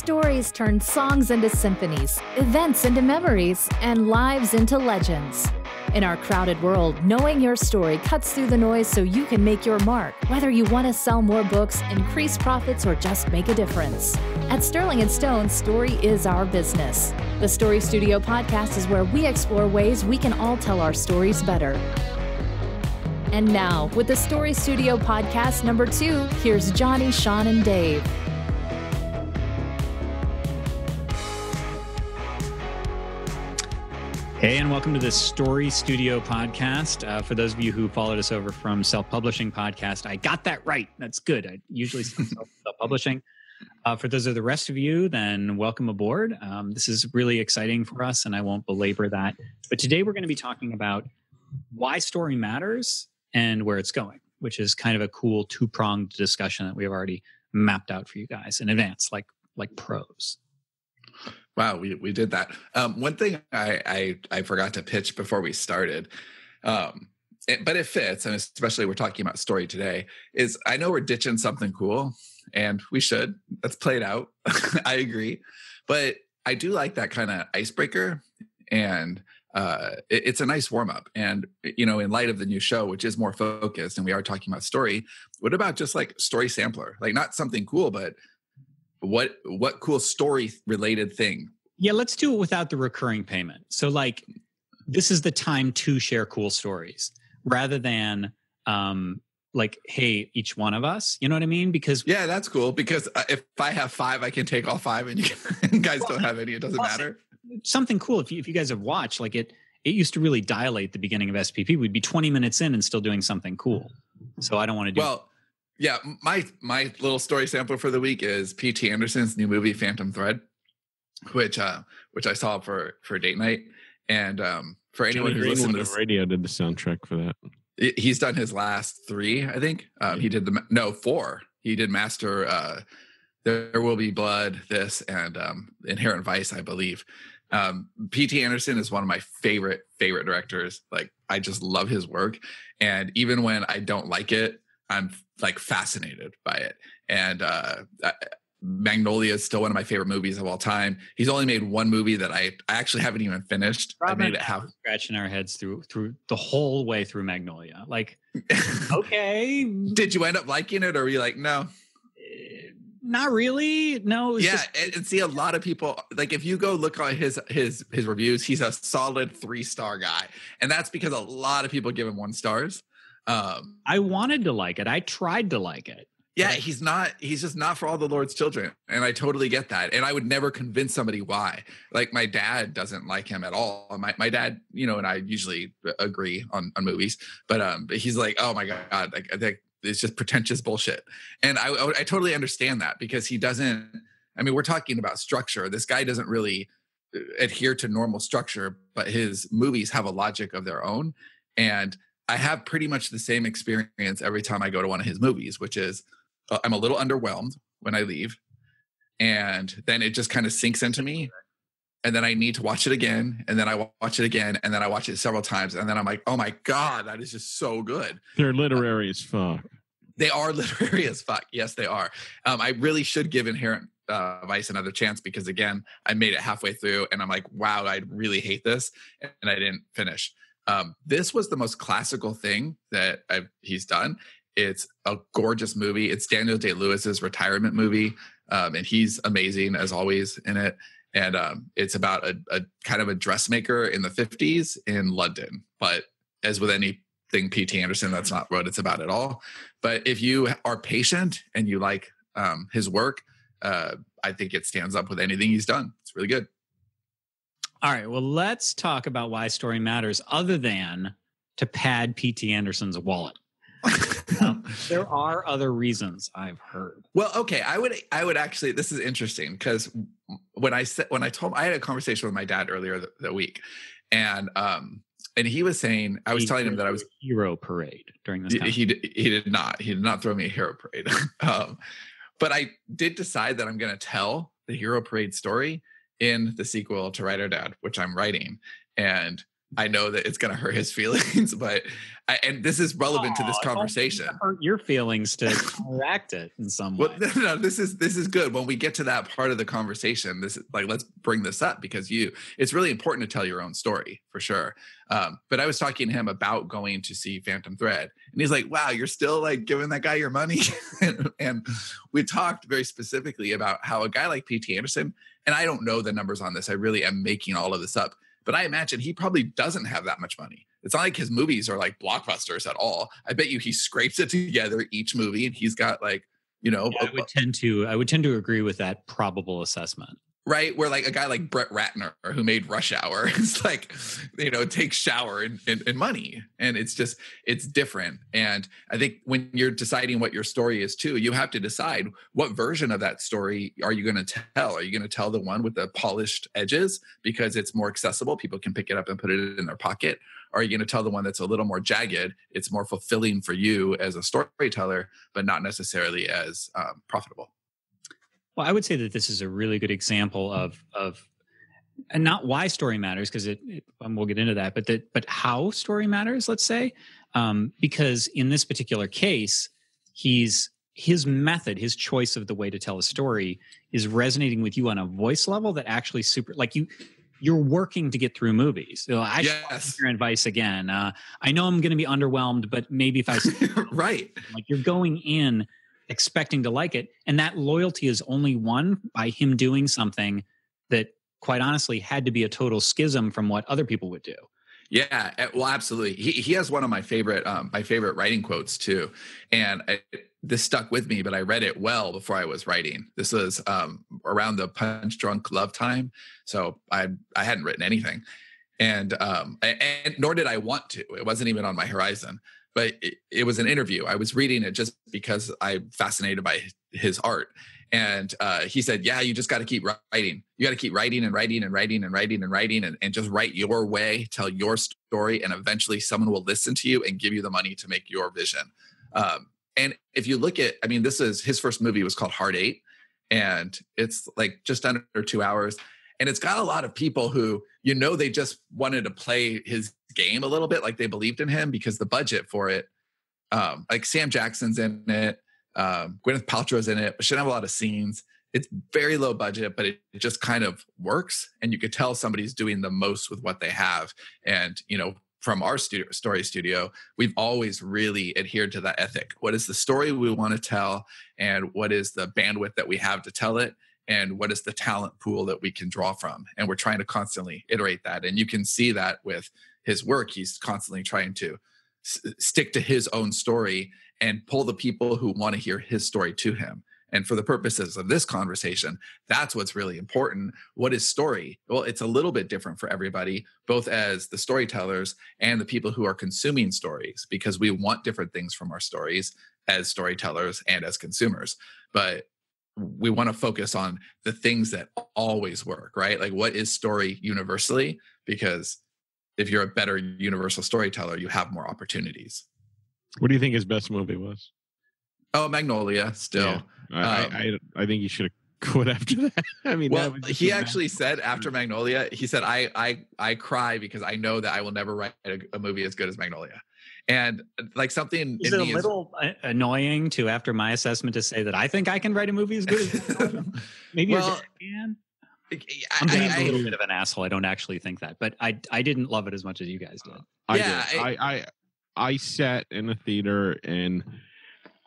stories turn songs into symphonies, events into memories, and lives into legends. In our crowded world, knowing your story cuts through the noise so you can make your mark, whether you want to sell more books, increase profits, or just make a difference. At Sterling & Stone, story is our business. The Story Studio podcast is where we explore ways we can all tell our stories better. And now, with the Story Studio podcast number 2, here's Johnny, Sean, and Dave. Hey, and welcome to the Story Studio podcast. For those of you who followed us over from Self-Publishing Podcast, I got that right. That's good. I usually say Self-Publishing. For those of the rest of you, then welcome aboard. This is really exciting for us, and I won't belabor that. But today we're going to be talking about why story matters and where it's going, which is kind of a cool two-pronged discussion that we have already mapped out for you guys in advance, like pros. Wow, we did that. One thing I forgot to pitch before we started, but it fits, and especially we're talking about story today, is I know we're ditching something cool, and we should. That's played out. I agree. But I do like that kind of icebreaker, and it's a nice warm-up. And, you know, in light of the new show, which is more focused, and we are talking about story, what about just like story sampler? Like not something cool, but what cool story related thing? Yeah, let's do it without the recurring payment. So like this is the time to share cool stories rather than like, hey, each one of us, you know what I mean? Because yeah, that's cool. Because if I have 5, I can take all 5 and you guys don't have any. It doesn't matter. Something cool. If you guys have watched, like it used to really dilate the beginning of SPP. We'd be 20 minutes in and still doing something cool. So I don't want to do well. Yeah, my little story sampler for the week is P.T. Anderson's new movie Phantom Thread, which I saw for date night, and for anyone who's listened to this, radio did the soundtrack for that. He's done his last 3, I think. He did 4. He did Master, There Will Be Blood, this, and Inherent Vice, I believe. P.T. Anderson is one of my favorite directors. Like I just love his work, and even when I don't like it, I'm like fascinated by it. And Magnolia is still one of my favorite movies of all time. He's only made one movie that I actually haven't even finished. I made it half. Scratching our heads through the whole way through Magnolia. Like, okay. Did you end up liking it, or were you like, no? Not really. No. Yeah, and see, a lot of people, like if you go look at his reviews, he's a solid 3-star guy, and that's because a lot of people give him 1 stars. I wanted to like it. I tried to like it. Yeah, he's just not for all the Lord's children. And I totally get that. And I would never convince somebody why. Like my dad doesn't like him at all. My dad, you know, and I usually agree on movies, but he's like, oh my God, like I think it's just pretentious bullshit. And I totally understand that because he doesn't, I mean, we're talking about structure. This guy doesn't really adhere to normal structure, but his movies have a logic of their own. And I have pretty much the same experience every time I go to one of his movies, which is I'm a little underwhelmed when I leave. And then it just kind of sinks into me. And then I need to watch it again. And then I watch it again. And then I watch it several times. And then I'm like, oh my God, that is just so good. They're literary as fuck. They are literary as fuck. Yes, they are. I really should give Inherent Vice another chance because, again, I made it halfway through. And I'm like, wow, I really hate this. And I didn't finish. This was the most classical thing that he's done. It's a gorgeous movie. It's Daniel Day-Lewis's retirement movie, and he's amazing as always in it. And it's about a kind of a dressmaker in the 50s in London. But as with anything P.T. Anderson, that's not what it's about at all. But if you are patient and you like his work, I think it stands up with anything he's done. It's really good. All right, well, let's talk about why story matters other than to pad P.T. Anderson's wallet. There are other reasons I've heard. Well, okay, I would actually, this is interesting because when I had a conversation with my dad earlier the week, and he was saying, I was telling him that I was hero parade during this time. He did not throw me a hero parade. But I did decide that I'm going to tell the hero parade story in the sequel to Write Our Dad, which I'm writing. And I know that it's going to hurt his feelings, but and this is relevant to this conversation. Hurt your feelings to counteract it in some way. Well, no, this is good. When we get to that part of the conversation, this is like, let's bring this up because it's really important to tell your own story for sure. But I was talking to him about going to see Phantom Thread, and he's like, "Wow, you're still like giving that guy your money." and we talked very specifically about how a guy like P.T. Anderson, and I don't know the numbers on this. I really am making all of this up. But I imagine he probably doesn't have that much money. It's not like his movies are like blockbusters at all. I bet you he scrapes it together each movie, and he's got like, I would tend to agree with that probable assessment. Right, where like a guy like Brett Ratner who made Rush Hour is like, takes shower in money, and it's different. And I think when you're deciding what your story is too, you have to decide what version of that story are you going to tell. Are you going to tell the one with the polished edges because it's more accessible, people can pick it up and put it in their pocket? Or are you going to tell the one that's a little more jagged? It's more fulfilling for you as a storyteller, but not necessarily as profitable. Well, I would say that this is a really good example of and not why story matters, because we'll get into that, but how story matters, let's say, because in this particular case, his method, his choice of the way to tell a story is resonating with you on a voice level that actually you're working to get through movies. So I should take your advice again. I know I'm going to be underwhelmed, but maybe if I right, like you're going in expecting to like it, and that loyalty is only won by him doing something that, quite honestly, had to be a total schism from what other people would do. Yeah, well, absolutely. He has one of my favorite writing quotes too, and this stuck with me. But I read it well before I was writing. This was around the Punch Drunk Love time, so I hadn't written anything, and nor did I want to. It wasn't even on my horizon. But it was an interview. I was reading it just because I'm fascinated by his art. And he said, yeah, you just got to keep writing. You got to keep writing and writing and writing and writing and writing and just write your way, tell your story. And eventually someone will listen to you and give you the money to make your vision. And if you look at, his first movie was called Hard 8. And it's like just under 2 hours. And it's got a lot of people who, they just wanted to play his game a little bit, like they believed in him because the budget for it, like Sam Jackson's in it, Gwyneth Paltrow's in it, but she doesn't have a lot of scenes. It's very low budget, but it just kind of works. And you could tell somebody's doing the most with what they have. And, from our story studio, we've always really adhered to that ethic. What is the story we want to tell? And what is the bandwidth that we have to tell it? And what is the talent pool that we can draw from? And we're trying to constantly iterate that. And you can see that with his work. He's constantly trying to stick to his own story and pull the people who want to hear his story to him. And for the purposes of this conversation, that's what's really important. What is story? Well, it's a little bit different for everybody, both as the storytellers and the people who are consuming stories, because we want different things from our stories as storytellers and as consumers. But we want to focus on the things that always work, right? Like, what is story universally? Because if you're a better universal storyteller, you have more opportunities. What do you think his best movie was? Oh, Magnolia, still. Yeah. I think he should have quit after that. Well, he actually said after Magnolia, he said, I cry because I know that I will never write a movie as good as Magnolia. And like something is it a little annoying to, after my assessment, to say that I think I can write a movie as good as maybe I can. I'm being a little bit of an asshole. I don't actually think that, but I didn't love it as much as you guys did. I sat in a theater and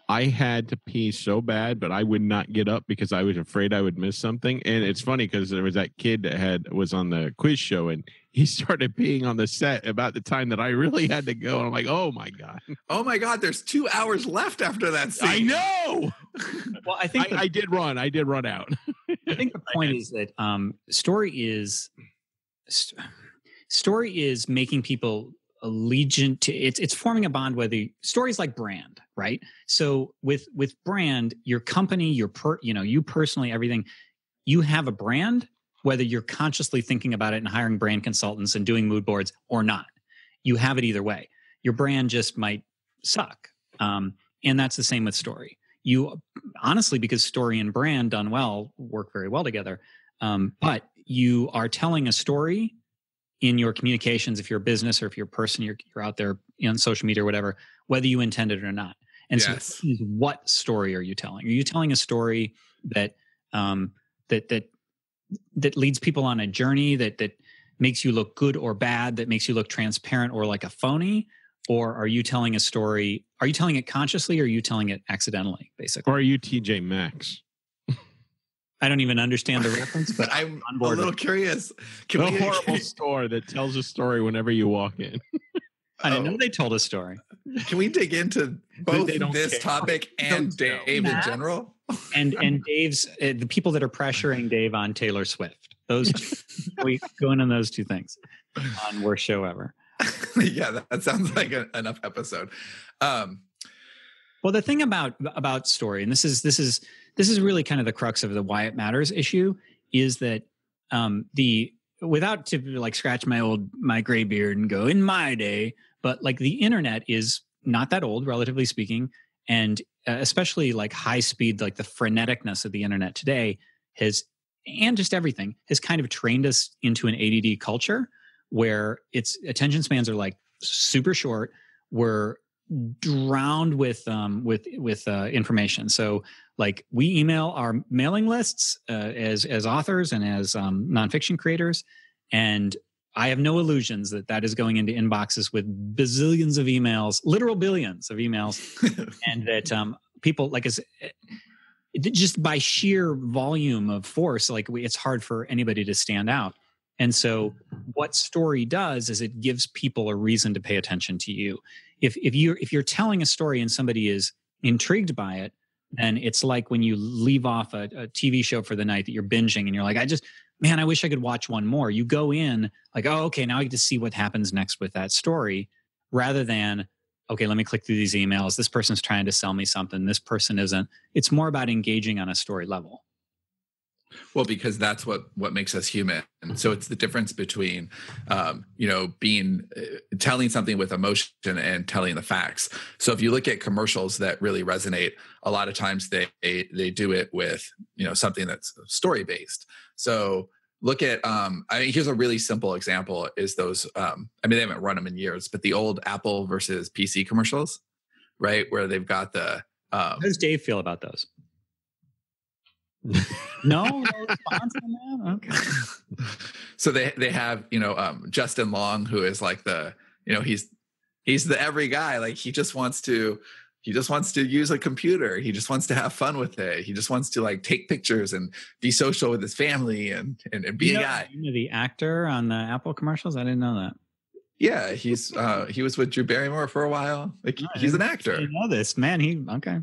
I had to pee so bad, but I would not get up because I was afraid I would miss something. And it's funny because there was that kid that was on the quiz show, and he started peeing on the set about the time that I really had to go. And I'm like, oh my God. Oh my God. There's 2 hours left after that scene. I know. Well, I think I did run out. I think the point is that story is making people allegiant to it's forming a bond. Whether stories like brand, right? So with brand, your company, you personally, everything, you have a brand, whether you're consciously thinking about it and hiring brand consultants and doing mood boards or not. You have it either way. Your brand just might suck, and that's the same with story. You honestly, because story and brand done well work very well together, but you are telling a story in your communications, if you're a business or if you're a person, you're out there on social media or whatever, whether you intend it or not. And so, what story are you telling? Are you telling a story that that leads people on a journey that makes you look good or bad, that makes you look transparent or like a phony? Or are you telling a story? Are you telling it consciously or are you telling it accidentally, basically? Or are you TJ Maxx? I don't even understand the reference, but I'm a little curious. Can a horrible store that tells a story whenever you walk in. I didn't know they told a story. Can we dig into both this topic and Dave in general? And Dave's the people that are pressuring Dave on Taylor Swift. Those we go in on those two things on Worst Show Ever. Yeah, that sounds like enough episode. Well, the thing about story, and this is really kind of the crux of the why it matters issue, is that without to like scratch my gray beard and go in my day, but like the internet is not that old, relatively speaking, and especially like high speed, like the freneticness of the internet today and just everything has kind of trained us into an ADD culture where its attention spans are like super short. We're drowned with information. So like we email our mailing lists as authors and as nonfiction creators, and I have no illusions that is going into inboxes with bazillions of emails, literal billions of emails, and that people like just by sheer volume of force, like it's hard for anybody to stand out. And so what story does is it gives people a reason to pay attention to you. If you're telling a story and somebody is intrigued by it, then it's like when you leave off a TV show for the night that you're binging and you're like, I wish I could watch one more. You go in like, oh, okay, now I get to see what happens next with that story, rather than, okay, let me click through these emails. This person's trying to sell me something. This person isn't. It's more about engaging on a story level. Well, because that's what makes us human. And so it's the difference between, telling something with emotion and telling the facts. So if you look at commercials that really resonate, a lot of times they do it with, something that's story based. So look at, here's a really simple example is those, they haven't run them in years, but the old Apple versus PC commercials, right? Where they've got the, how does Dave feel about those? No response on that? Okay. So they have, Justin Long, who is like he's the every guy. Like he just wants to use a computer. He just wants to have fun with it. He just wants to like take pictures and be social with his family and be a guy. The actor on the Apple commercials? I didn't know that. Yeah, he was with Drew Barrymore for a while. Like he's an actor. I didn't know this, man. Okay.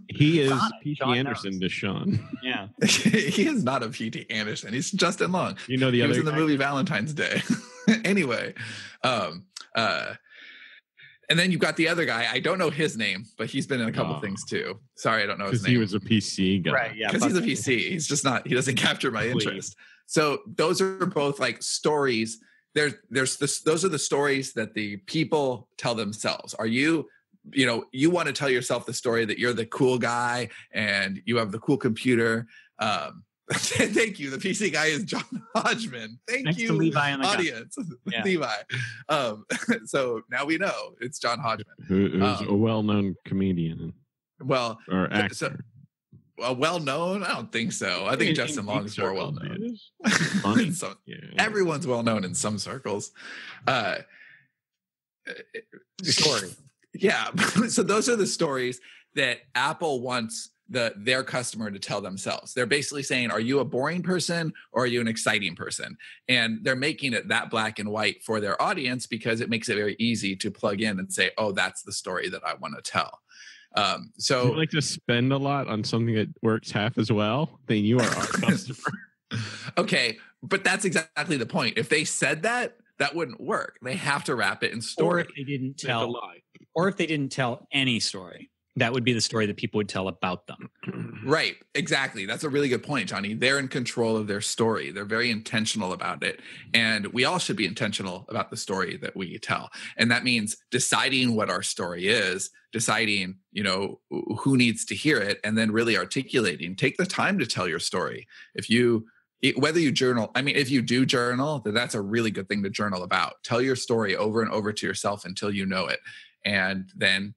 He is P.T. Anderson to Sean. Yeah. He is not a P.T. Anderson. He's Justin Long. The other was in the guy? movie Valentine's Day. Anyway, and then you've got the other guy. I don't know his name, but he's been in a couple things too. Sorry, I don't know his name. He was a PC guy. Right, yeah. Because he's a PC. He's just not, he doesn't capture my interest. So those are both like stories. Those are the stories that the people tell themselves. Are you want to tell yourself the story that you're the cool guy and you have the cool computer. Thank you. The PC guy is John Hodgman. Thanks you, to Levi in the audience. Yeah. Levi. So now we know it's John Hodgman. Who's a well-known comedian. Well, or actor. So, well-known? I don't think so. I think Justin Long is more well-known. Everyone's well-known in some circles. Story. Yeah. So those are the stories that Apple wants their customer to tell themselves. They're basically saying, are you a boring person or are you an exciting person? And they're making it that black and white for their audience because it makes it very easy to plug in and say, oh, that's the story that I want to tell. So you like to spend a lot on something that works half as well, then you are our customer. Okay. But that's exactly the point. If they said that wouldn't work. They have to wrap it in story. Or if they didn't tell any story, that would be the story that people would tell about them. Right. Exactly. That's a really good point, Johnny. They're in control of their story. They're very intentional about it. And we all should be intentional about the story that we tell. And that means deciding what our story is, deciding, who needs to hear it, and then really articulating. Take the time to tell your story. If you whether you journal, I mean, if you do journal, then that's a really good thing to journal about. Tell your story over and over to yourself until you know it. And then,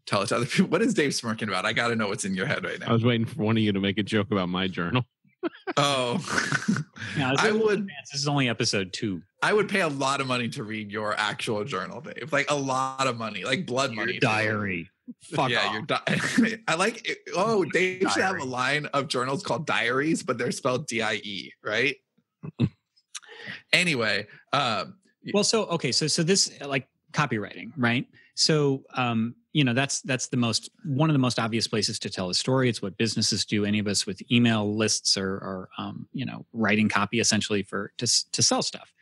tell it to other people. What is Dave smirking about? I got to know what's in your head right now. I was waiting for one of you to make a joke about my journal. Oh, Yeah, I would. This is only episode 2. I would pay a lot of money to read your actual journal, Dave. Like a lot of money, like blood money. Diary. Fuck yeah, off. your I like it. Oh, Dave should have a line of journals called diaries, but they're spelled DIE, right? Anyway, well, so this, like, copywriting, right? So that's one of the most obvious places to tell a story. It's what businesses do. Any of us with email lists or writing copy essentially to sell stuff.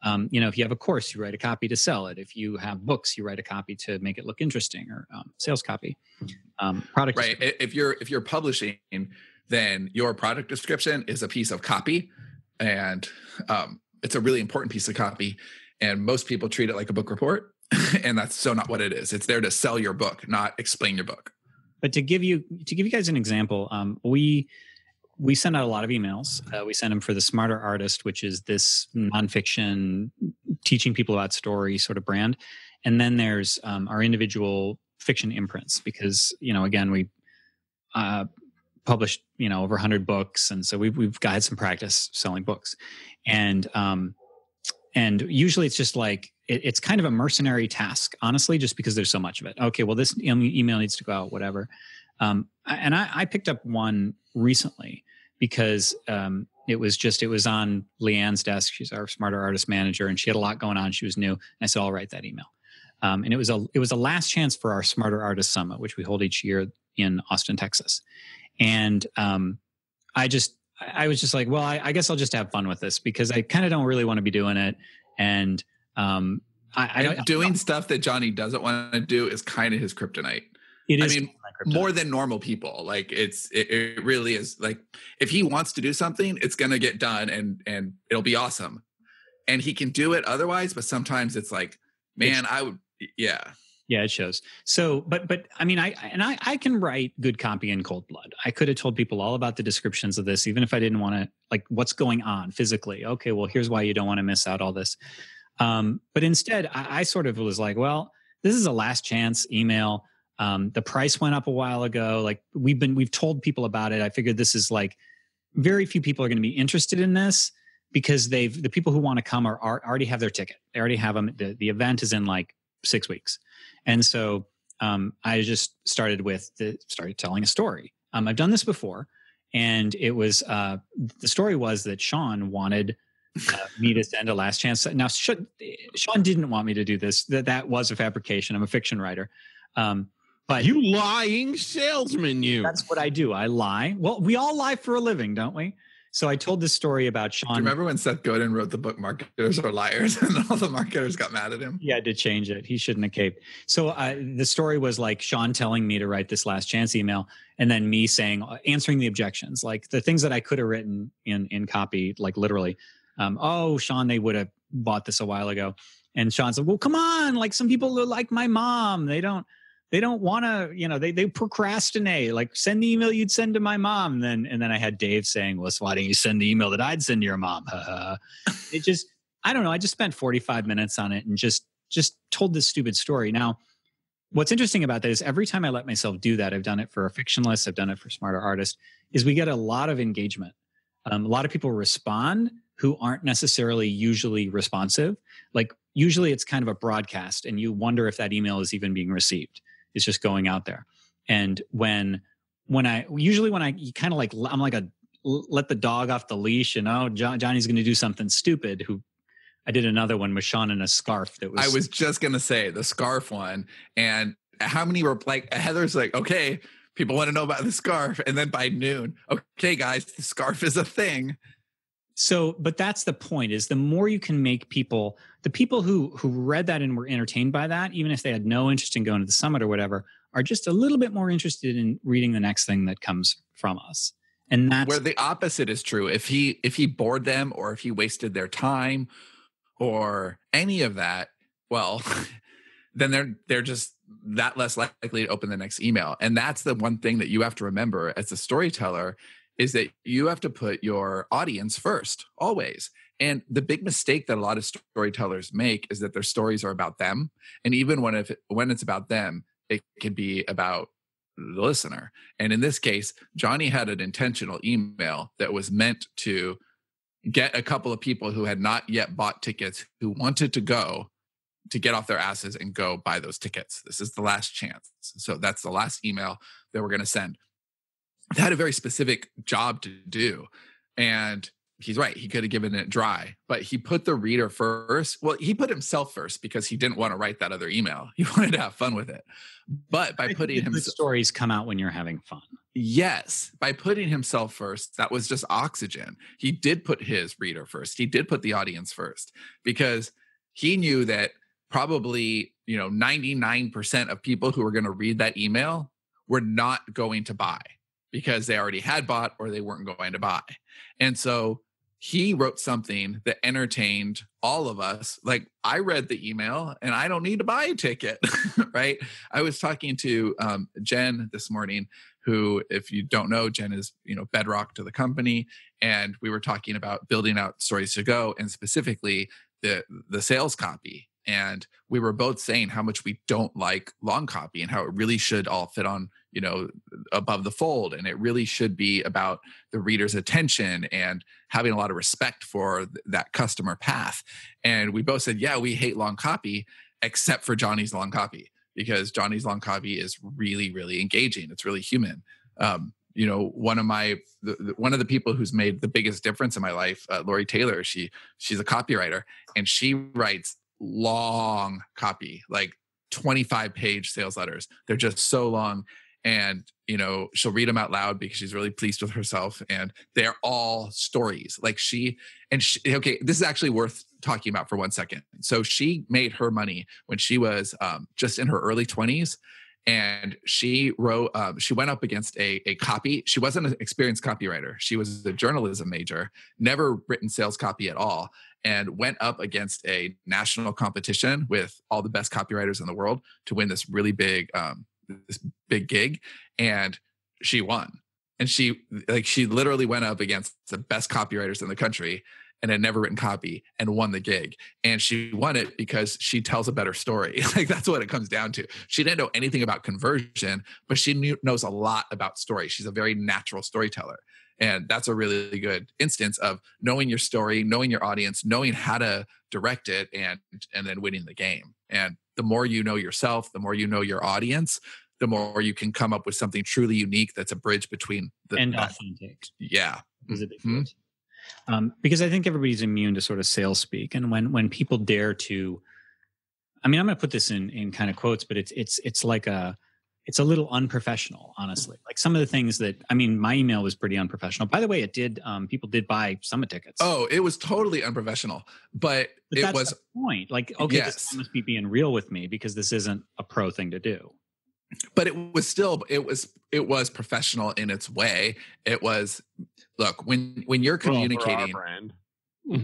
If you have a course, you write a copy to sell it. If you have books, you write a copy to make it look interesting, or sales copy. Product. Right. If you're publishing, then your product description is a piece of copy, and it's a really important piece of copy. And most people treat it like a book report, and that's so not what it is. It's there to sell your book, not explain your book. But to give you guys an example, we send out a lot of emails. We send them for the Smarter Artist, which is this nonfiction teaching people about story sort of brand. And then there's our individual fiction imprints, because, again, we published, over 100 books. And so we've got some practice selling books. And usually it's just like, it's kind of a mercenary task, honestly, just because there's so much of it. Okay, well, this email needs to go out, whatever. And I picked up one recently because it was on Leanne's desk. She's our Smarter Artist manager, and she had a lot going on. She was new. And I said, I'll write that email. And it was a last chance for our Smarter Artist Summit, which we hold each year in Austin, Texas. And I was just like, well, I guess I'll just have fun with this, because I kind of don't really want to be doing it. And doing stuff that Johnny doesn't want to do is kind of his kryptonite. It is. I mean, more than normal people. Like it really is. Like, if he wants to do something, it's going to get done, and it'll be awesome. And he can do it otherwise, but sometimes it's like, man, Yeah, it shows. So, but I mean, I can write good copy in cold blood. I could have told people all about the descriptions of this, even if I didn't want to, like, what's going on physically. Okay, well, here's why you don't want to miss out all this. But instead, I sort of was like, well, this is a last chance email. The price went up a while ago. Like, we've told people about it. I figured this is like, very few people are going to be interested in this, because the people who want to come are already have their ticket. They already have them. The event is in like 6 weeks. And so I just started telling a story. I've done this before, and it was the story was that Sean wanted me to send a last chance. Now, Sean didn't want me to do this. That was a fabrication. I'm a fiction writer. But you lying salesman, you. That's what I do. I lie. Well, we all lie for a living, don't we? So I told this story about Sean. Do you remember when Seth Godin wrote the book Marketers Are Liars, and all the marketers got mad at him? He had to change it. He shouldn't have caped. So the story was like Sean telling me to write this last chance email, and then me answering the objections, like the things that I could have written in copy, like literally, oh, Sean, they would have bought this a while ago. And Sean said, well, come on. Like, some people are like my mom. They don't want to, they procrastinate. Like, send the email you'd send to my mom. And then I had Dave saying, well, so why don't you send the email that I'd send to your mom? It just, I don't know. I just spent 45 minutes on it and just told this stupid story. Now, what's interesting about that is every time I let myself do that, I've done it for a fictionalist, I've done it for Smarter Artist, is we get a lot of engagement. A lot of people respond who aren't necessarily usually responsive. Like, usually it's kind of a broadcast, and you wonder if that email is even being received. It's just going out there. And when I kind of like, I'm like let the dog off the leash, Johnny's going to do something stupid. I did another one with Sean in a scarf. I was just going to say the scarf one. And how many were like, Heather's like, okay, people want to know about the scarf. And then by noon, okay, guys, the scarf is a thing. So, but that's the point, is the more you can make the people who read that and were entertained by that, even if they had no interest in going to the summit or whatever, are just a little bit more interested in reading the next thing that comes from us. And that's where the opposite is true. If he bored them, or if he wasted their time or any of that, well, then they're just that less likely to open the next email. And that's the one thing that you have to remember as a storyteller, is that you have to put your audience first, always. And the big mistake that a lot of storytellers make is that their stories are about them. And even when it's about them, it can be about the listener. And in this case, Johnny had an intentional email that was meant to get a couple of people who had not yet bought tickets, who wanted to go, to get off their asses and go buy those tickets. This is the last chance. So that's the last email that we're going to send. They had a very specific job to do. And he's right. He could have given it dry, but he put the reader first. Well, he put himself first because he didn't want to write that other email. He wanted to have fun with it. But by putting him, stories come out when you're having fun. Yes. By putting himself first, that was just oxygen. He did put his reader first. He did put the audience first because he knew that probably, 99% of people who were going to read that email were not going to buy because they already had bought or they weren't going to buy. And so he wrote something that entertained all of us. Like, I read the email and I don't need to buy a ticket, right? I was talking to Jen this morning, who, if you don't know, Jen is, bedrock to the company. And we were talking about building out Stories to Go and specifically the sales copy. And we were both saying how much we don't like long copy and how it really should all fit on, above the fold. And it really should be about the reader's attention and having a lot of respect for that customer path. And we both said, yeah, we hate long copy, except for Johnny's long copy, because Johnny's long copy is really, really engaging. It's really human. One of the people who's made the biggest difference in my life, Lori Taylor, she's a copywriter, and she writes long copy, like 25-page sales letters. They're just so long. And, she'll read them out loud because she's really pleased with herself. And they're all stories. Like okay, this is actually worth talking about for 1 second. So she made her money when she was just in her early 20s. And she went up against a copy. She wasn't an experienced copywriter. She was a journalism major, never written sales copy at all, and went up against a national competition with all the best copywriters in the world to win this really big, this big gig. And she won. And she literally went up against the best copywriters in the country and had never written copy and won the gig. And she won it because she tells a better story. Like, that's what it comes down to. She didn't know anything about conversion, but she knows a lot about story. She's a very natural storyteller. And that's a really good instance of knowing your story, knowing your audience, knowing how to direct it, and then winning the game. And the more you know yourself, the more you know your audience, the more you can come up with something truly unique that's a bridge between and authentic. Yeah. Because I think everybody's immune to sort of sales speak. And when people dare to, I'm going to put this in kind of quotes, but it's like it's a little unprofessional, honestly. Like some of the things that, my email was pretty unprofessional. By the way, it did, people did buy Summit tickets. Oh, it was totally unprofessional, but it that's was the point. Like, okay, yes. This must be being real with me because this isn't a pro thing to do. But it was professional in its way. It was, look, when you're communicating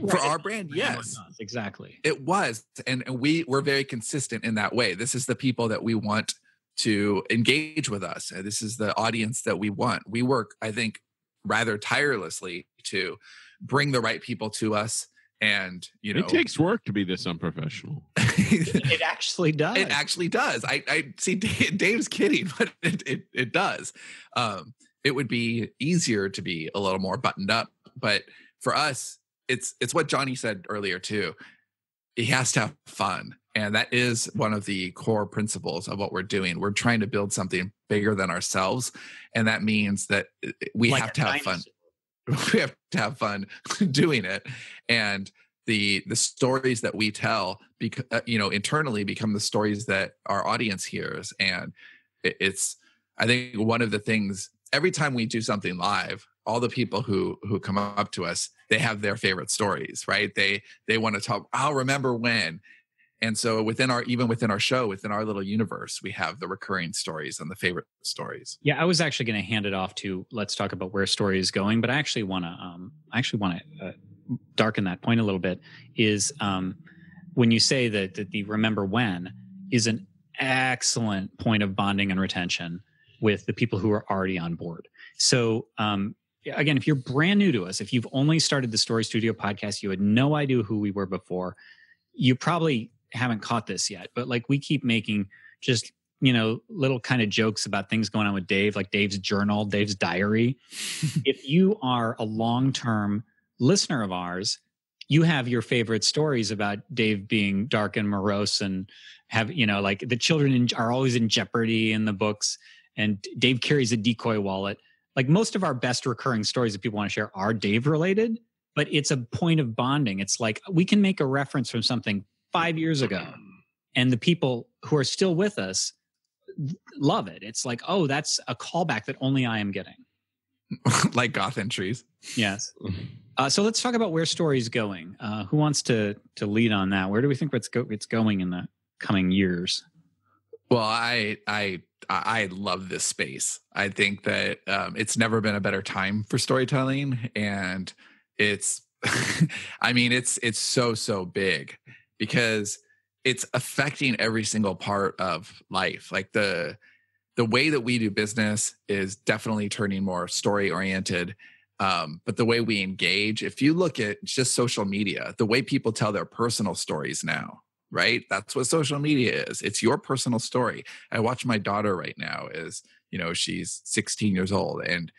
for our brand, yes, exactly. It was. And we're very consistent in that way. This is the people that we want to engage with us. And this is the audience that we want. We work, I think, rather tirelessly to bring the right people to us. And, it takes work to be this unprofessional. It actually does. It actually does. I see Dave's kidding, but it does. It would be easier to be a little more buttoned up. But for us, it's what Johnny said earlier too. He has to have fun. And that is one of the core principles of what we're doing. We're trying to build something bigger than ourselves. And that means that we have to have fun. We have to have fun doing it. And the stories that we tell, internally become the stories that our audience hears. And it's, I think, one of the things, every time we do something live, all the people who come up to us, they have their favorite stories, right? They want to talk, I'll remember when. And so within our show, within our little universe, we have the recurring stories and the favorite stories. Yeah, I was actually going to hand it off to, let's talk about where story is going, but I actually want to darken that point a little bit. Is when you say that the remember when is an excellent point of bonding and retention with the people who are already on board. So again, if you're brand new to us, if you've only started the Story Studio podcast, you had no idea who we were before, you probably haven't caught this yet. But like, we keep making just, little kind of jokes about things going on with Dave, like Dave's journal, Dave's diary. If you are a long-term listener of ours, you have your favorite stories about Dave being dark and morose and have, like the children are always in jeopardy in the books, and Dave carries a decoy wallet. Like, most of our best recurring stories that people want to share are Dave related, but it's a point of bonding. It's like we can make a reference from something 5 years ago, and the people who are still with us love it. It's like, oh, that's a callback that only I am getting. Like goth entries. Yes. So let's talk about where Story's going. Who wants to lead on that? Where do we think it's going in the coming years? Well, I love this space. I think that it's never been a better time for storytelling, and it's, I mean, it's so big because it's affecting every single part of life. Like the way that we do business is definitely turning more story oriented. But the way we engage, if you look at just social media, the way people tell their personal stories now, right? That's what social media is. It's your personal story. I watch my daughter right now is, she's 16 years old, and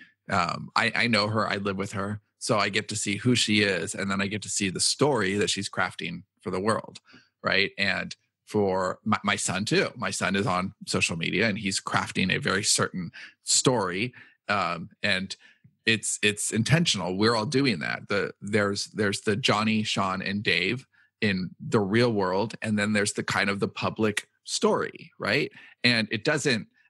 I know her, I live with her. So I get to see who she is, and then I get to see the story that she's crafting for the world, right? And for my son too. My son is on social media, and he's crafting a very certain story, and it's intentional. We're all doing that. There's the Johnny, Sean, and Dave in the real world, and then there's the kind of the public story, right? And I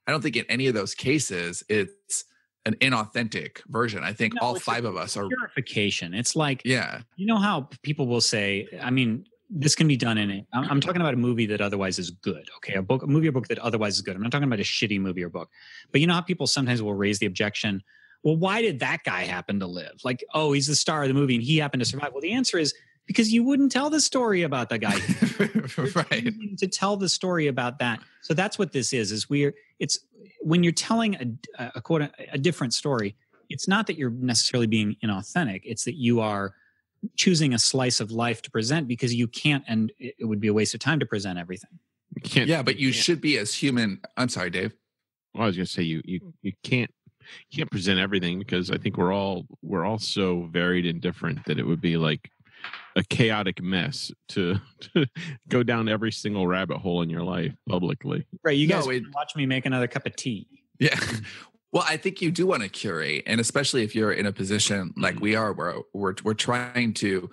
don't think in any of those cases it's an inauthentic version. I think all five of us are purification. It's like, yeah, how people will say, I mean, this can be done in it. I'm talking about a movie that otherwise is good. Okay. A movie or book that otherwise is good. I'm not talking about a shitty movie or book, but how people sometimes will raise the objection, well, why did that guy happen to live? Like, oh, he's the star of the movie and he happened to survive. Well, the answer is because you wouldn't tell the story about the guy. Right. To tell the story about that. So that's what this is it's when you're telling a different story, it's not that you're necessarily being inauthentic. It's that you are choosing a slice of life to present because you can't, and it would be a waste of time to present everything. Yeah, but you should be as human. I'm sorry, Dave. Well, I was going to say you can't present everything because I think we're all so varied and different that it would be like a chaotic mess to go down every single rabbit hole in your lilife publicly. Right. You guys watch me make another cup of tea. Yeah. Well, I think you do want to curate, and especially if you're in a position like we are, where we're trying to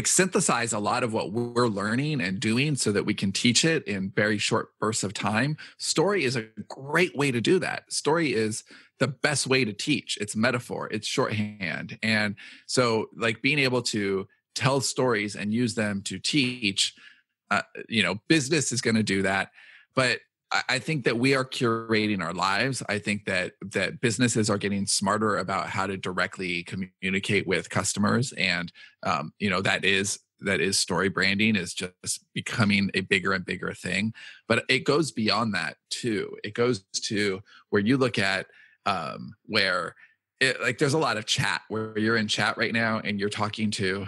synthesize a lot of what we're learning and doing so that we can teach it in very short bursts of time. Story is a great way to do that. Story is the best way to teach. It's metaphor, it's shorthand. And so like being able to tell stories and use them to teach, business is going to do that. But I think that we are curating our lives. I think that businesses are getting smarter about how to directly communicate with customers, and that is story branding is just becoming a bigger and bigger thing. But it goes beyond that too. It goes to where you look at there's a lot of chat where you're in chat right now and you're talking to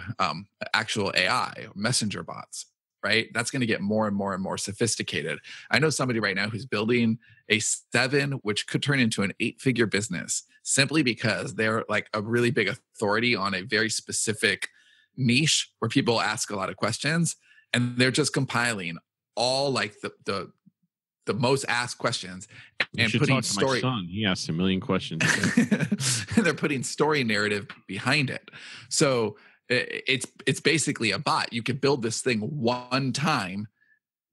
actual AI messenger bots. Right? That's going to get more and more and more sophisticated. I know somebody right now who's building a 7, which could turn into an 8-figure business simply because they're like a really big authority on a very specific niche where people ask a lot of questions, and they're just compiling all like the most asked questions and putting story. My son. He asks a million questions. And they're putting story narrative behind it. So it's basically a bot. You could build this thing one time,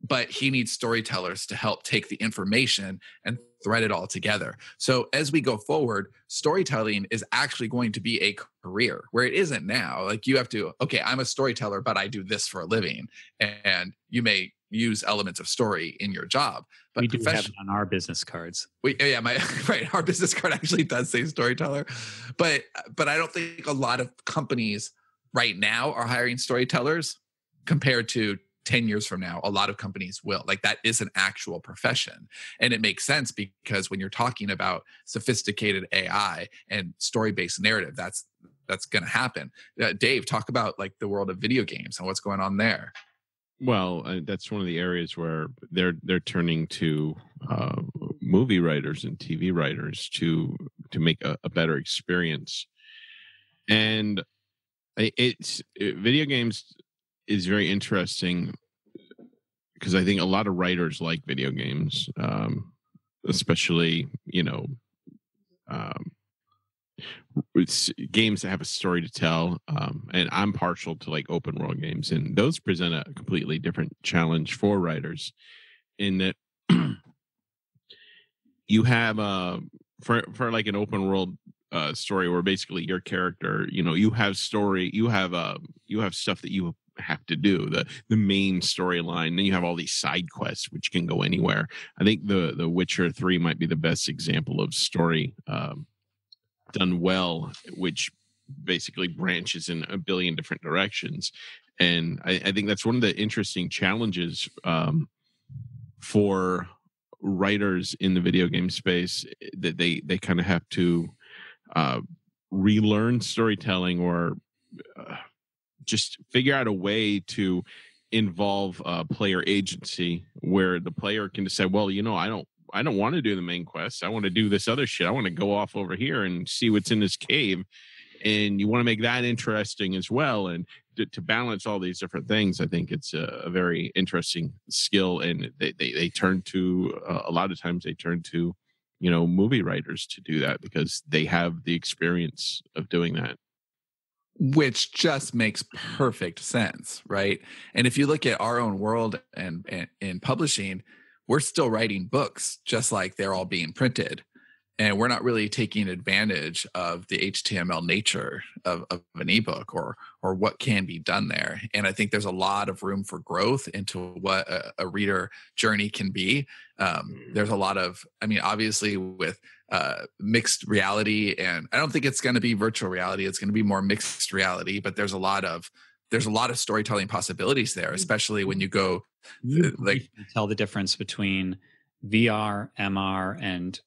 but he needs storytellers to help take the information and thread it all together. So as we go forward, storytelling is actually going to be a career where it isn't now. Like you have to, okay, I'm a storyteller, but I do this for a living. And you may use elements of story in your job. But we do have it on our business cards. Right. Our business card actually does say storyteller. But I don't think a lot of companies right now are hiring storytellers compared to 10 years from now, a lot of companies will. Like, that is an actual profession. And it makes sense because when you're talking about sophisticated AI and story-based narrative, that's going to happen. Dave, talk about like the world of video games and what's going on there. Well, that's one of the areas where they're turning to movie writers and TV writers to make a better experience. And video games is very interesting because I think a lot of writers like video games, especially it's games that have a story to tell, and I'm partial to like open world games, and those present a completely different challenge for writers in that you have for like an open world story where basically your character, you have story, you have stuff that you have to do, the main storyline, then you have all these side quests which can go anywhere. I think the Witcher 3 might be the best example of story done well, which basically branches in a billion different directions. And I think that's one of the interesting challenges for writers in the video game space, that they kind of have to relearn storytelling, or just figure out a way to involve player agency, where the player can decide, well, I don't want to do the main quest. I want to do this other shit. I want to go off over here and see what's in this cave. And you want to make that interesting as well. And to balance all these different things, I think it's a very interesting skill. And they turn to, a lot of times they turn to, movie writers to do that because they have the experience of doing that. Which just makes perfect sense, right? And if you look at our own world and in publishing, we're still writing books just like they're all being printed. And we're not really taking advantage of the HTML nature of an ebook or what can be done there. And I think there's a lot of room for growth into what a reader journey can be. There's a lot of, obviously with mixed reality, and I don't think it's going to be virtual reality. It's going to be more mixed reality, but there's a lot of storytelling possibilities there, especially when you go you can tell the difference between VR, MR, and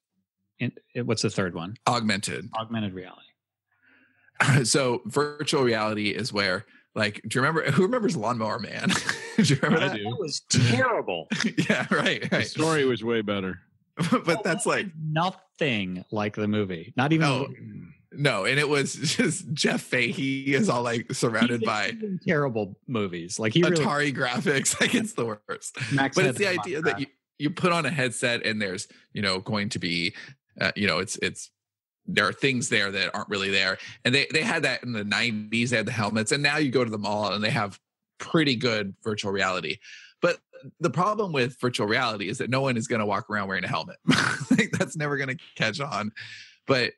what's the third one? Augmented reality. So virtual reality is where, like, who remembers Lawnmower Man? Do you remember that? That was terrible. Yeah, right. The story was way better. But that's like nothing like the movie. Not even. No, and it was just Jeff Fahey is all like surrounded by terrible movies. Like Atari graphics. Like, it's the worst. But it's the idea that you put on a headset and there's going to be it's there are things there that aren't really there. And they had that in the 90s. They had the helmets, and now you go to the mall and they have pretty good virtual reality. But the problem with virtual reality is that no one is going to walk around wearing a helmet. Like, that's never going to catch on. But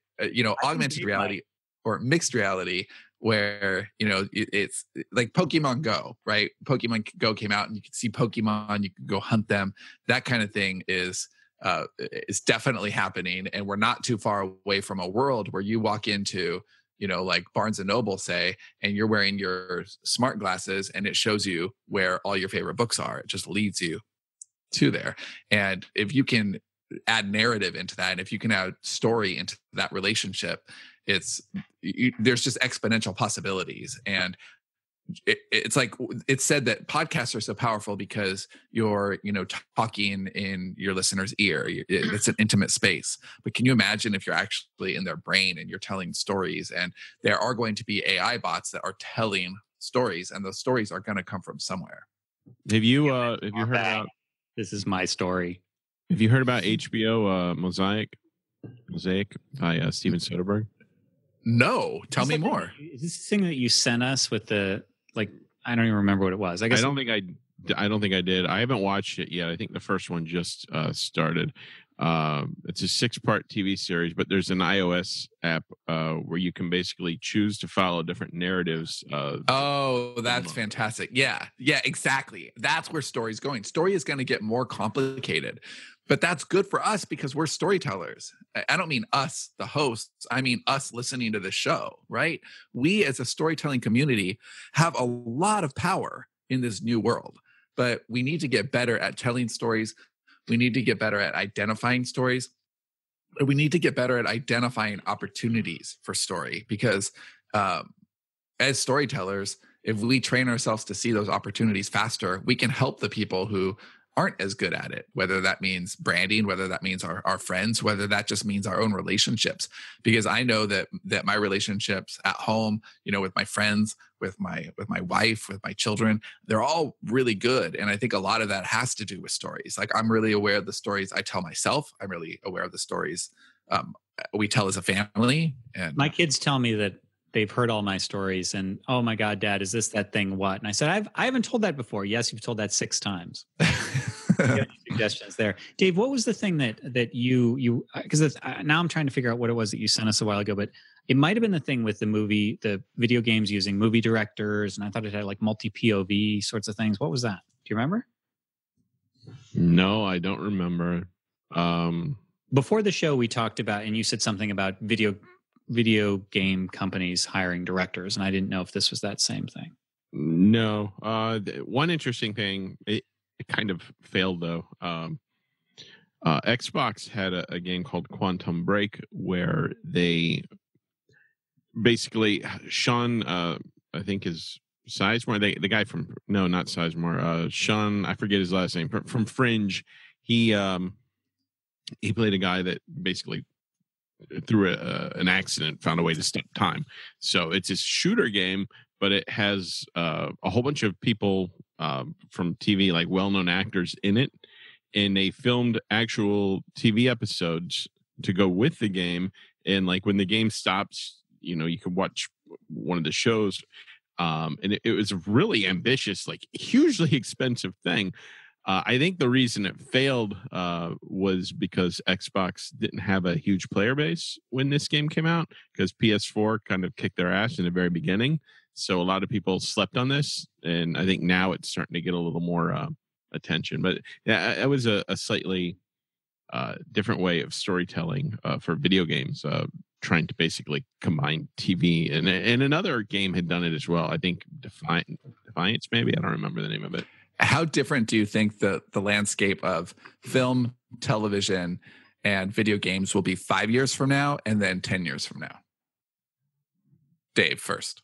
augmented reality or mixed reality, where it's like Pokemon Go, right? Pokemon Go came out and you could see Pokemon, you could go hunt them. That kind of thing is definitely happening, and we're not too far away from a world where you walk into like Barnes and Noble, say, and you're wearing your smart glasses and it shows you where all your favorite books are. It just leads you to there. And if you can add narrative into that, and if you can add story into that relationship, there's just exponential possibilities. And it's like it's said that podcasts are so powerful because you're talking in your listener's ear. It's an intimate space. But can you imagine if you're actually in their brain and you're telling stories? And there are going to be AI bots that are telling stories, and those stories are going to come from somewhere. Have you heard about This Is My Story? Have you heard about HBO Mosaic by Steven Soderbergh? No, tell me more. Is this the thing that you sent us with the, like, I don't even remember what it was. I don't think I did. I haven't watched it yet. I think the first one just started. It's a 6-part TV series, but there's an iOS app where you can basically choose to follow different narratives. That's fantastic. Yeah, exactly. That's where story's going. Story is going to get more complicated, but that's good for us because we're storytellers. I don't mean us, the hosts. I mean us listening to the show, right? We as a storytelling community have a lot of power in this new world but we need to get better at telling stories. We need to get better at identifying stories. We need to get better at identifying opportunities for story, because as storytellers, if we train ourselves to see those opportunities faster, we can help the people who aren't as good at it, whether that means branding, whether that means our friends, whether that just means our own relationships. Because I know that my relationships at home, with my friends, with my wife, with my children, they're all really good. And I think a lot of that has to do with stories. Like, I'm really aware of the stories I tell myself. I'm really aware of the stories we tell as a family. And my kids tell me that they've heard all my stories and, oh my God, Dad, is this that thing? What? And I said, I haven't told that before. Yes, you've told that 6 times. You have any suggestions there? Dave, what was the thing that you, because now I'm trying to figure out what it was that you sent us a while ago, but it might've been the thing with the video games using movie directors. And I thought it had like multi-POV sorts of things. What was that? Do you remember? No, I don't remember. Before the show, we talked about, and you said something about video game companies hiring directors, and I didn't know if this was that same thing. No. One interesting thing, it kind of failed though. Xbox had a game called Quantum Break where they basically Sean, I think is Sizemore, the guy from not Sizemore, Sean, I forget his last name, from Fringe. He played a guy that basically through an accident found a way to stop time. So it's a shooter game, but it has a whole bunch of people from TV, like well-known actors in it, and they filmed actual TV episodes to go with the game. And like when the game stops, you can watch one of the shows. And it was a really ambitious, like hugely expensive thing. I think the reason it failed was because Xbox didn't have a huge player base when this game came out, because PS4 kind of kicked their ass in the very beginning. So a lot of people slept on this, and I think now it's starting to get a little more attention. But yeah, it was a slightly different way of storytelling for video games, trying to basically combine TV. And another game had done it as well. I think Defiance, maybe. I don't remember the name of it. How different do you think the landscape of film, television, and video games will be 5 years from now and then 10 years from now? Dave, first.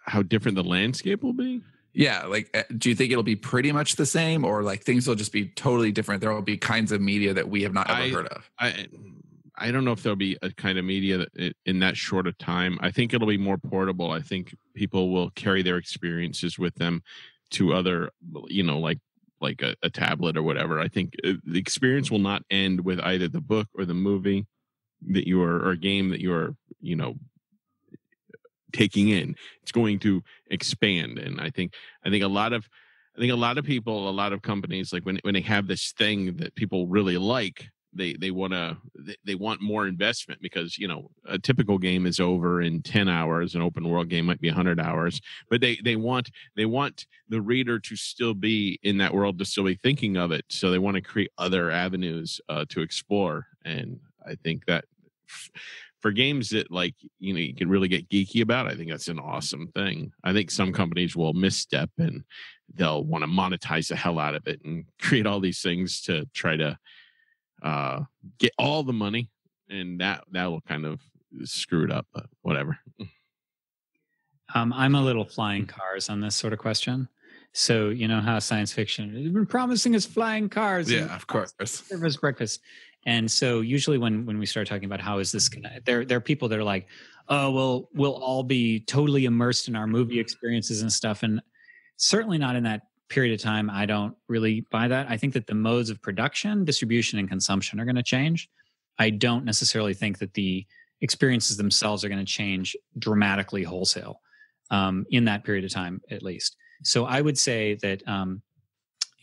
How different the landscape will be? Yeah, like, do you think it'll be pretty much the same, or like things will just be totally different? There will be kinds of media that we have not ever heard of. I don't know if there'll be a kind of media that in that short of time. I think it'll be more portable. I think people will carry their experiences with them to other, like a tablet or whatever. I think the experience will not end with either the book or the movie that you are, or game that you are, taking in. It's going to expand. And I think a lot of people, a lot of companies, like when they have this thing that people really like, they want more investment, because a typical game is over in 10 hours. An open world game might be 100 hours, but they want the reader to still be in that world, to still be thinking of it. So they want to create other avenues to explore. And I think that for games that, like, you can really get geeky about, I think that's an awesome thing. I think some companies will misstep and they'll want to monetize the hell out of it and create all these things to try to get all the money, and that will kind of screw it up, but whatever. I'm a little flying cars on this sort of question. So you know how science fiction has been promising us flying cars. Yeah, of course. Service breakfast. And so usually when we start talking about how is this gonna, there are people that are like, oh, well, we'll all be totally immersed in our movie experiences and stuff. And certainly not in that period of time. I don't really buy that. I think that the modes of production, distribution, and consumption are going to change. I don't necessarily think that the experiences themselves are going to change dramatically wholesale in that period of time, at least. So I would say that,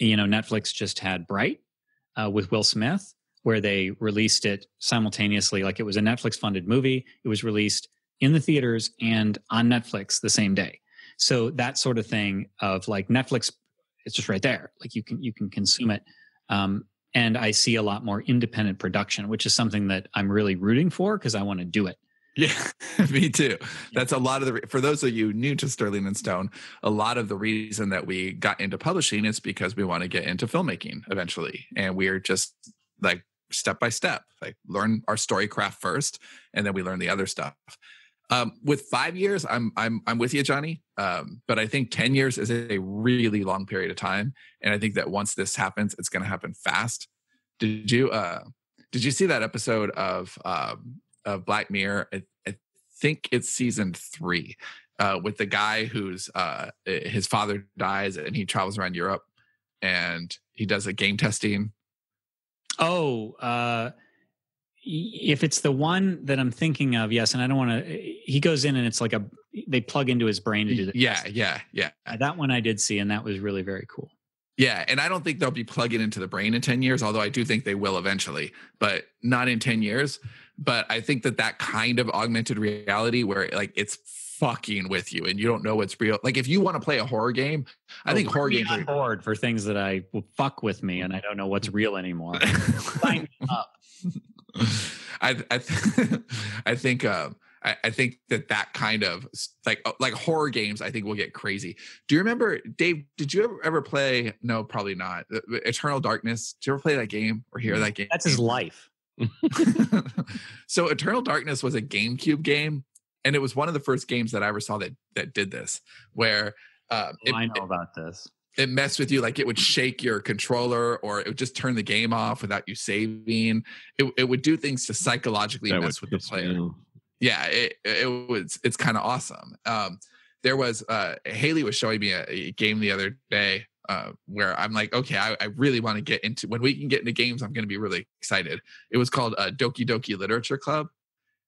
Netflix just had Bright with Will Smith, where they released it simultaneously. Like, it was a Netflix funded movie. It was released in the theaters and on Netflix the same day. So that sort of thing of like Netflix, it's just right there. Like you can consume it. And I see a lot more independent production, which is something that I'm really rooting for because I want to do it. Yeah, me too. That's a lot of for those of you new to Sterling and Stone, a lot of the reason that we got into publishing is because we want to get into filmmaking eventually. And we're just like step by step, like learn our story craft first, and then we learn the other stuff. With 5 years, I'm with you, Johnny. But I think 10 years is a really long period of time. And I think that once this happens, it's going to happen fast. Did you see that episode of Black Mirror? I think it's season 3, with the guy whose his father dies and he travels around Europe and he does a game testing. If it's the one that I'm thinking of, yes. And I don't want to, he goes in and it's like they plug into his brain to do the testing. Yeah. That one I did see, and that was really very cool. Yeah. And I don't think they'll be plugging into the brain in 10 years, although I do think they will eventually, but not in 10 years. But I think that kind of augmented reality where like it's fucking with you and you don't know what's real. Like if you want to play a horror game, I think horror games are bored for things that I will fuck with me and I don't know what's real anymore. Sign me up. I think that kind of like horror games I think will get crazy. Do you remember, Dave, did you ever play, no, probably not, Eternal Darkness? Did you ever play that game or hear that game? That's his life. So Eternal Darkness was a GameCube game, and it was one of the first games that I ever saw that did this, where I know about this. It messed with you, like it would shake your controller or it would just turn the game off without you saving. It would do things to psychologically mess with the player. Yeah, it's kind of awesome. There was Haley was showing me a game the other day where I'm like, okay, I really want to get into, when we can get into games, I'm going to be really excited. It was called Doki Doki Literature Club.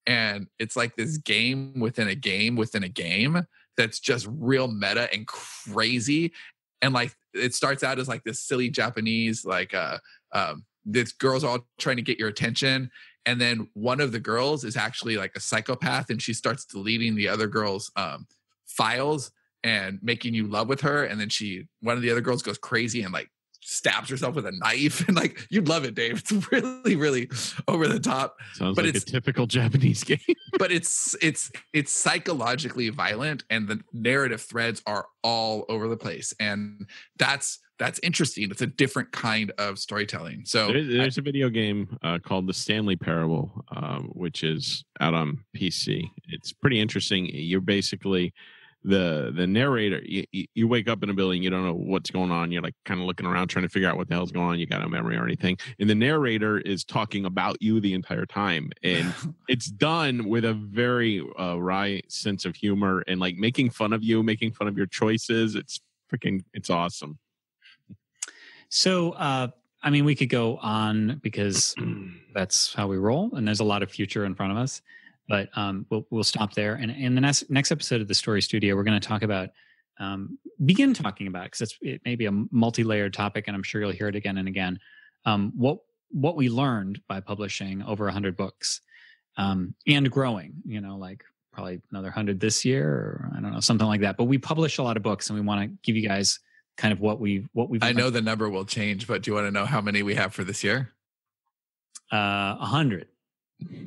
And it's like this game within a game within a game that's just real meta and crazy. And like it starts out as like this silly Japanese, like this girl's all trying to get your attention. And then one of the girls is actually like a psychopath and she starts deleting the other girl's files and making you love with her. And then one of the other girls goes crazy and like stabs herself with a knife. And like, you'd love it, Dave. It's really, really over the top. Sounds like a typical Japanese game. But it's psychologically violent and the narrative threads are all over the place. And that's interesting. It's a different kind of storytelling. So there's a video game called The Stanley Parable, which is out on PC. It's pretty interesting. You're basically the narrator. You wake up in a building, you don't know what's going on. You're like kind of looking around trying to figure out what the hell's going on. You got no memory or anything. And the narrator is talking about you the entire time. And it's done with a very wry sense of humor and like making fun of you, making fun of your choices. It's awesome. So, I mean, we could go on because that's how we roll, and there's a lot of future in front of us. But we'll stop there. And in the next episode of the Story Studio, we're going to talk about, begin talking about, because it may be a multi-layered topic, and I'm sure you'll hear it again and again. What we learned by publishing over 100 books and growing. Like probably another 100 this year, or I don't know, something like that. But we publish a lot of books, and we want to give you guys kind of what we've. I know the number will change, but do you want to know how many we have for this year? 100.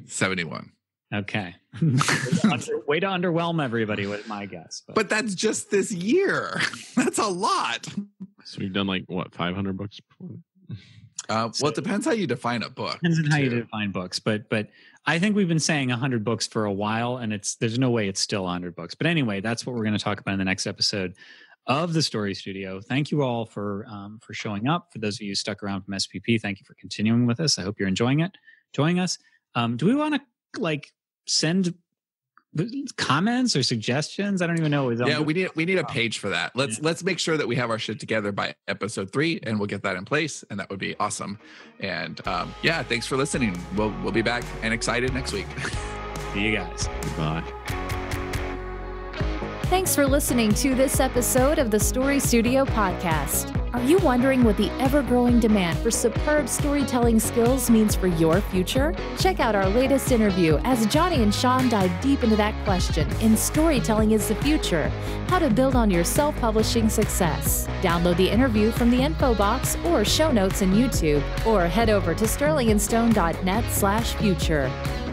71. Okay. Way to underwhelm everybody with my guess. But that's just this year. That's a lot. So we've done like, what, 500 books? Well, it depends how you define a book. Depends on how you define books. But I think we've been saying 100 books for a while, and there's no way it's still 100 books. But anyway, that's what we're going to talk about in the next episode of the Story Studio. Thank you all for showing up. For those of you who stuck around from SPP, thank you for continuing with us. I hope you're enjoying us. Do we want to send comments or suggestions? I don't even know. Yeah, we need a page for that. Let's make sure that we have our shit together by episode 3, and we'll get that in place, and that would be awesome. And thanks for listening. We'll be back and excited next week. See you guys. Bye. Thanks for listening to this episode of the Story Studio podcast. Are you wondering what the ever-growing demand for superb storytelling skills means for your future? Check out our latest interview as Johnny and Sean dive deep into that question in Storytelling is the Future, How to Build on Your Self-Publishing Success. Download the interview from the info box or show notes in YouTube, or head over to sterlingandstone.net/future.